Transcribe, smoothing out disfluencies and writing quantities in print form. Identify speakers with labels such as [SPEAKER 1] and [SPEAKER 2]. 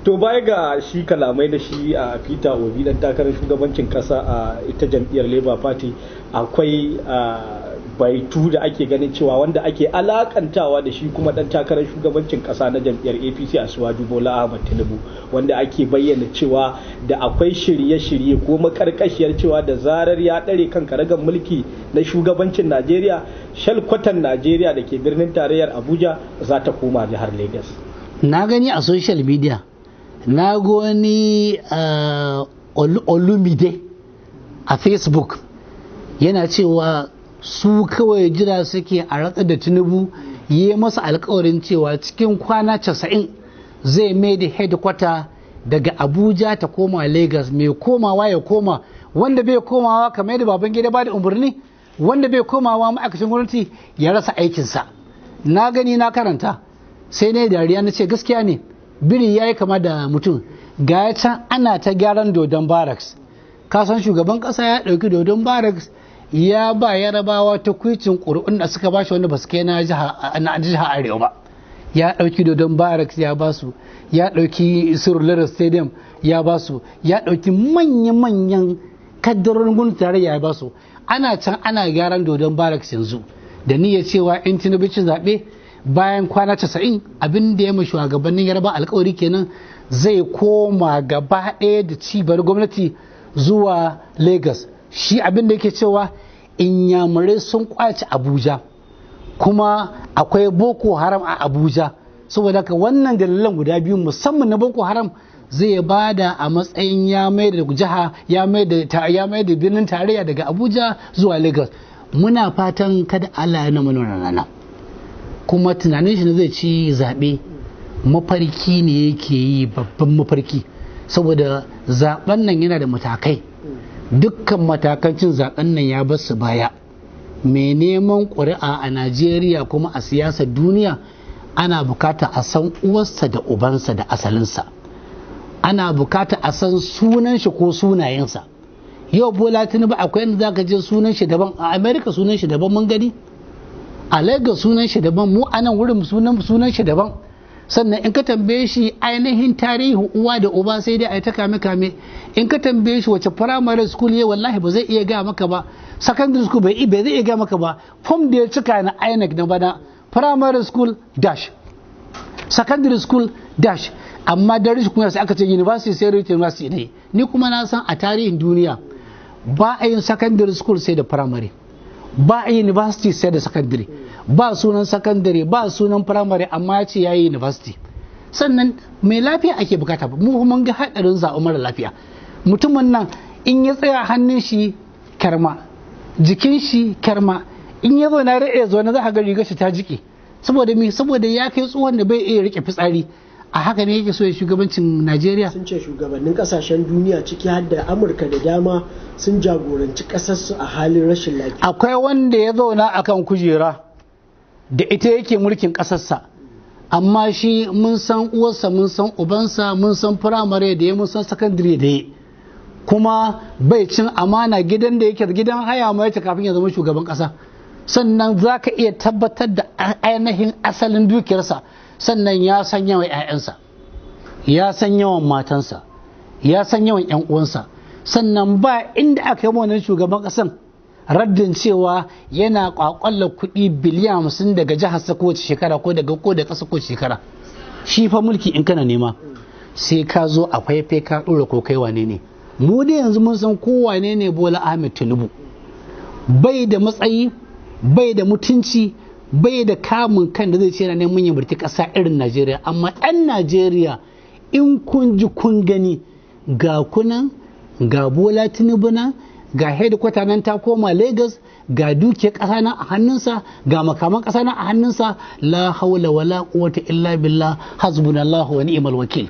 [SPEAKER 1] To baya ga shi kalamai da shi a Peter Obi dan takarar shugabancin kasa a ita jam'iyyar Labour Party, akwai baitu da ake ganin cewa wanda ake alakantawa da shi kuma dan takarar shugabancin kasa na jam'iyyar APC a Asiwaju Bola Ahmed Tinubu, wanda ake bayyana cewa da akwai shirye-shirye ko makarkashiyar cewa da zarar ya dare kan karagar mulki na shugabancin Najeriya, shalkwatan Najeriya da ke birnin tarayyar Abuja za ta koma jihar Lagos.
[SPEAKER 2] Na gani a social media, na gani Olumide a Facebook yana cewa su kawai jira suke a ratsar da Tinubu yi masa alkawarin cewa cikin kwana 90 zai mai da headquarter daga Abuja ta koma Lagos. Mai komawa ya koma, wanda bai komawa kamar yadda Babangida ba da umarni, wanda bai komawa ma'aikacin gwamnati ya rasa aikinsa. Na gani na karanta sai ne dariya na ce gaskiya ne, biri ya yi kama da mutum. Ga can ana ta gyaran Dodan Barracks, kasan shugaban kasa ya ɗauki Dodan Barracks ya ba Yarabawa ta kwicin ƙuri'un da suka bashi wanda ba su kai na jiha Arewa ba. Ya ɗauki Dodan Barracks ya ba su, ya ɗauki Surulere Stadium ya ba su, ya ɗauki manyan kaddarorin gwamnati tarayya ya ba su. Ana can ana gyaran Dodan Barracks yanzu da niyyar cewa in Tinubu ci zaɓe bayan kwana 90 abin da ya mashi shugabannin Yarba alkawari kenan, zai koma gaba ɗaya da cibiyar gwamnati zuwa Lagos. Shi abin da yake cewa inyamurai sun kwace Abuja, kuma akwai Boko Haram a Abuja, saboda haka wannan dalilan guda biyu musamman na Boko Haram zai bada a matsayin ya mai da jiha, ya mai da birnin tarayya daga Abuja zuwa Lagos. Muna fatan kada Allah ya nama rana, kuma tunanin shi zai ci zaɓe mafarki ne yake yi, babban mafarki, saboda zaben nan yana da matakai. Dukkan matakan cin zaben nan ya bar su baya. Mai neman ƙuri'a a Najeriya kuma a siyasar duniya ana bukata a san uwarsa da ubansa da asalinsa, ana bukata a san sunan shi ko sunayensa. Yau Bola Tinubu akwai inda zaka je sunan shi daban, a America sunan shi daban mun gani, a Lagos sunan shi daban, mu anan wurin sunan shi daban. Sannan in ka tambaye shi ainihin tarihi uwa da uba sai dai a yi ta kame-kame. In ka tambaye shi wace primary school ya wallahi ba zai iya gaya maka ba, secondary school bai zai iya gaya maka ba. Form da ya cika na INEC na bana primary school dash, secondary school dash, amma da shi kuma sai aka ce university sai university ne. Ni kuma na san a tarihin duniya ba a yin secondary school sai da primary, ba a university sai da secondary, ba sunan secondary ba sunan primary, amma ya ce ya yi university. Sannan mai lafiya ake bukata, mu mun ga hadarin zaɓe mara lafiya. Mutumin nan in ya tsaya hannun shi karma, jikin shi karma, in ya zo na ra'ayi zo na za ka ga rigar shi ta jike, saboda me, saboda ya kai tsohon da bai iya rike fitsari. A haka ne yake so ya shugabancin Najeriya.
[SPEAKER 3] Sun ce shugabannin kasashen duniya ciki har da Amurka da dama sun jagoranci kasarsu a halin rashin lafiya.
[SPEAKER 2] Akwai wanda ya zauna akan kujera da ita yake mulkin kasarsa, amma shi mun san uwarsa, mun san ubansa, mun san firamare da ya, mun san sakandare da ya, kuma bai cin amana. Gidan da yake gidan haya ma yace kafin ya zama shugaban kasa. Sannan za ka iya tabbatar da ainihin asalin dukiyarsa. Sannan ya san yawan 'ya'yansa, ya san yawan matansa, ya san yawan 'yan uwansa. Sannan ba inda aka yi wannan shugaban kasan raddin cewa yana kwakwalla kuɗi biliyan 50 daga jihar sa kowace shekara ko daga ƙasa kowace shekara. Shi fa mulki in kana nema sai ka zo a faifai ka ɗora ko kai wane ne. Mu dai yanzu mun san ko wane ne Bola Ahmed Tinubu. Bai da matsayi, bai da mutunci, bai da kamun kan da zai ce na neman ya mulki ƙasa irin Najeriya. Amma 'yan Najeriya in kun ji kun gani, ga kunan, ga Bola Tinubu nan, ga headquarter nan ta koma Lagos, ga dukiyar ƙasa nan a hannunsa, ga makaman ƙasa nan a hannunsa. La haula wala quwwata illa billah, hasbunallahu wa ni'mal wakil.